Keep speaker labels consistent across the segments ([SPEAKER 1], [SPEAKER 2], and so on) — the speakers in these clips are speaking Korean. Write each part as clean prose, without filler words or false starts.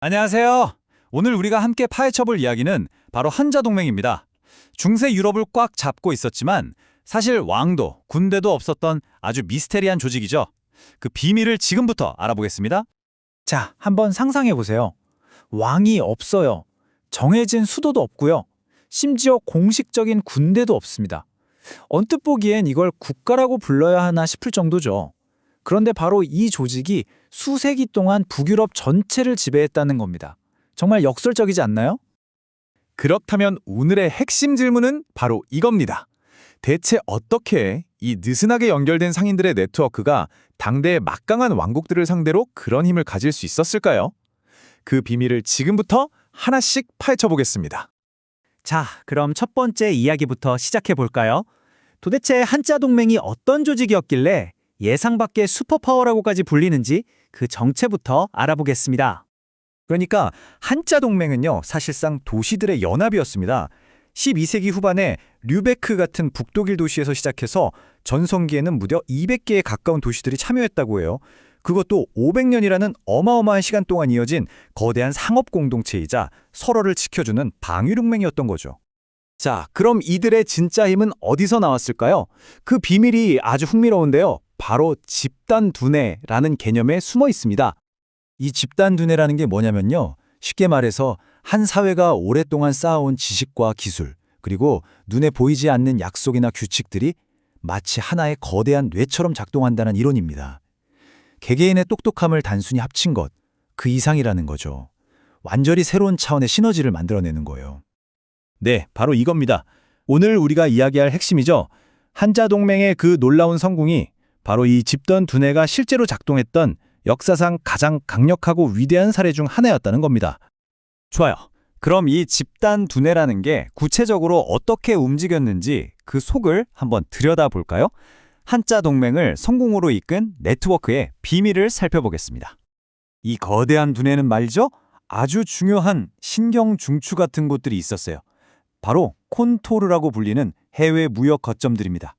[SPEAKER 1] 안녕하세요. 오늘 우리가 함께 파헤쳐볼 이야기는 바로 한자동맹입니다. 중세 유럽을 꽉 잡고 있었지만 사실 왕도, 군대도 없었던 아주 미스테리한 조직이죠. 그 비밀을 지금부터 알아보겠습니다.
[SPEAKER 2] 자, 한번 상상해 보세요. 왕이 없어요. 정해진 수도도 없고요. 심지어 공식적인 군대도 없습니다. 언뜻 보기엔 이걸 국가라고 불러야 하나 싶을 정도죠. 그런데 바로 이 조직이 수세기 동안 북유럽 전체를 지배했다는 겁니다. 정말 역설적이지 않나요?
[SPEAKER 3] 그렇다면 오늘의 핵심 질문은 바로 이겁니다. 대체 어떻게 이 느슨하게 연결된 상인들의 네트워크가 당대의 막강한 왕국들을 상대로 그런 힘을 가질 수 있었을까요? 그 비밀을 지금부터 하나씩 파헤쳐 보겠습니다.
[SPEAKER 2] 자, 그럼 첫 번째 이야기부터 시작해 볼까요? 도대체 한자 동맹이 어떤 조직이었길래 예상 밖의 슈퍼파워라고까지 불리는지 그 정체부터 알아보겠습니다.
[SPEAKER 1] 그러니까 한자 동맹은요, 사실상 도시들의 연합이었습니다. 12세기 후반에 류베크 같은 북독일 도시에서 시작해서 전성기에는 무려 200개에 가까운 도시들이 참여했다고 해요. 그것도 500년이라는 어마어마한 시간 동안 이어진 거대한 상업 공동체이자 서로를 지켜주는 방위동맹이었던 거죠. 자, 그럼 이들의 진짜 힘은 어디서 나왔을까요? 그 비밀이 아주 흥미로운데요. 바로 집단 두뇌라는 개념에 숨어 있습니다. 이 집단 두뇌라는 게 뭐냐면요. 쉽게 말해서 한 사회가 오랫동안 쌓아온 지식과 기술, 그리고 눈에 보이지 않는 약속이나 규칙들이 마치 하나의 거대한 뇌처럼 작동한다는 이론입니다. 개개인의 똑똑함을 단순히 합친 것, 그 이상이라는 거죠. 완전히 새로운 차원의 시너지를 만들어내는 거예요. 네, 바로 이겁니다. 오늘 우리가 이야기할 핵심이죠. 한자동맹의 그 놀라운 성공이 바로 이 집단 두뇌가 실제로 작동했던 역사상 가장 강력하고 위대한 사례 중 하나였다는 겁니다. 좋아요. 그럼 이 집단 두뇌라는 게 구체적으로 어떻게 움직였는지 그 속을 한번 들여다볼까요? 한자 동맹을 성공으로 이끈 네트워크의 비밀을 살펴보겠습니다. 이 거대한 두뇌는 말이죠. 아주 중요한 신경 중추 같은 곳들이 있었어요. 바로 콘토르라고 불리는 해외 무역 거점들입니다.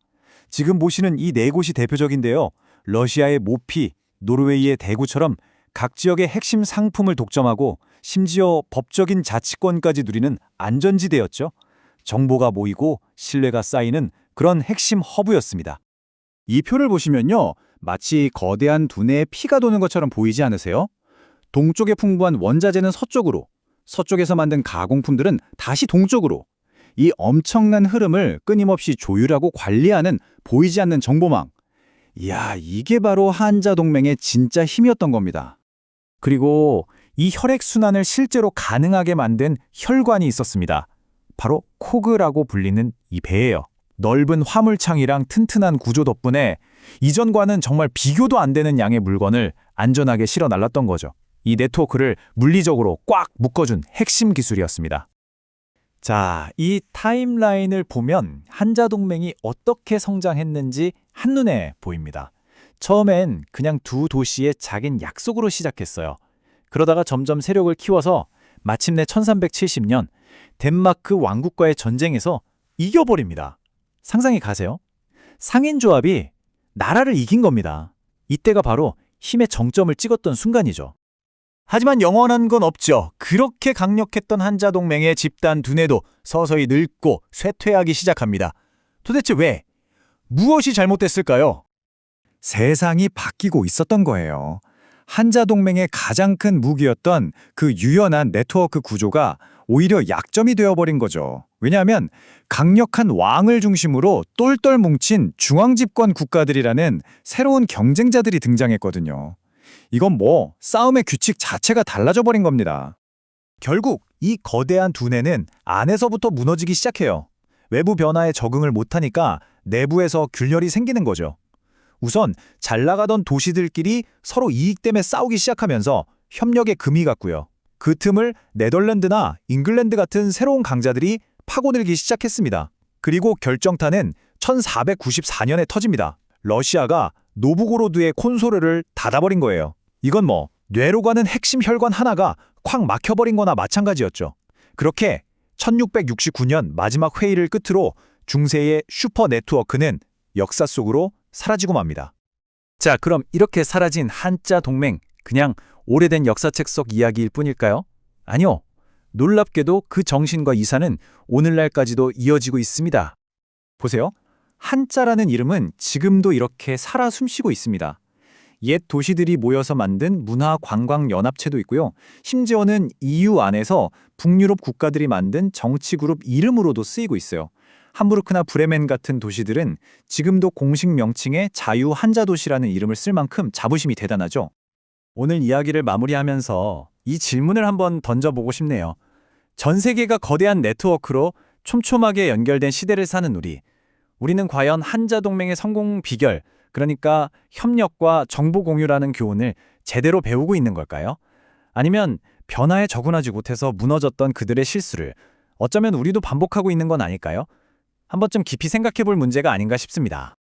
[SPEAKER 1] 지금 보시는 이 네 곳이 대표적인데요. 러시아의 모피, 노르웨이의 대구처럼 각 지역의 핵심 상품을 독점하고 심지어 법적인 자치권까지 누리는 안전지대였죠. 정보가 모이고 신뢰가 쌓이는 그런 핵심 허브였습니다. 이 표를 보시면요. 마치 거대한 두뇌에 피가 도는 것처럼 보이지 않으세요? 동쪽에 풍부한 원자재는 서쪽으로, 서쪽에서 만든 가공품들은 다시 동쪽으로, 이 엄청난 흐름을 끊임없이 조율하고 관리하는 보이지 않는 정보망. 이야, 이게 바로 한자동맹의 진짜 힘이었던 겁니다. 그리고 이 혈액순환을 실제로 가능하게 만든 혈관이 있었습니다. 바로 코그라고 불리는 이 배예요. 넓은 화물창이랑 튼튼한 구조 덕분에 이전과는 정말 비교도 안 되는 양의 물건을 안전하게 실어 날랐던 거죠. 이 네트워크를 물리적으로 꽉 묶어준 핵심 기술이었습니다. 자, 이 타임라인을 보면 한자동맹이 어떻게 성장했는지 한눈에 보입니다. 처음엔 그냥 두 도시의 작은 약속으로 시작했어요. 그러다가 점점 세력을 키워서 마침내 1370년 덴마크 왕국과의 전쟁에서 이겨버립니다. 상상이 가세요? 상인조합이 나라를 이긴 겁니다. 이때가 바로 힘의 정점을 찍었던 순간이죠. 하지만 영원한 건 없죠. 그렇게 강력했던 한자동맹의 집단 두뇌도 서서히 늙고 쇠퇴하기 시작합니다. 도대체 왜? 무엇이 잘못됐을까요? 세상이 바뀌고 있었던 거예요. 한자동맹의 가장 큰 무기였던 그 유연한 네트워크 구조가 오히려 약점이 되어버린 거죠. 왜냐하면 강력한 왕을 중심으로 똘똘 뭉친 중앙집권 국가들이라는 새로운 경쟁자들이 등장했거든요. 이건 싸움의 규칙 자체가 달라져 버린 겁니다. 결국 이 거대한 두뇌는 안에서부터 무너지기 시작해요. 외부 변화에 적응을 못하니까 내부에서 균열이 생기는 거죠. 우선 잘 나가던 도시들끼리 서로 이익 때문에 싸우기 시작하면서 협력의 금이 갔고요. 그 틈을 네덜란드나 잉글랜드 같은 새로운 강자들이 파고들기 시작했습니다. 그리고 결정타는 1494년에 터집니다. 러시아가 노브고로드의 콘소르를 닫아버린 거예요. 이건 뇌로 가는 핵심 혈관 하나가 콱 막혀버린 거나 마찬가지였죠. 그렇게 1669년 마지막 회의를 끝으로 중세의 슈퍼 네트워크는 역사 속으로 사라지고 맙니다. 자, 그럼 이렇게 사라진 한자 동맹, 그냥 오래된 역사책 속 이야기일 뿐일까요? 아니요. 놀랍게도 그 정신과 이사는 오늘날까지도 이어지고 있습니다. 보세요. 한자라는 이름은 지금도 이렇게 살아 숨쉬고 있습니다. 옛 도시들이 모여서 만든 문화관광연합체도 있고요. 심지어는 EU 안에서 북유럽 국가들이 만든 정치그룹 이름으로도 쓰이고 있어요. 함부르크나 브레멘 같은 도시들은 지금도 공식 명칭에 자유 한자 도시라는 이름을 쓸 만큼 자부심이 대단하죠. 오늘 이야기를 마무리하면서 이 질문을 한번 던져보고 싶네요. 전 세계가 거대한 네트워크로 촘촘하게 연결된 시대를 사는 우리는 과연 한자 동맹의 성공 비결, 그러니까 협력과 정보 공유라는 교훈을 제대로 배우고 있는 걸까요? 아니면 변화에 적응하지 못해서 무너졌던 그들의 실수를 어쩌면 우리도 반복하고 있는 건 아닐까요? 한 번쯤 깊이 생각해 볼 문제가 아닌가 싶습니다.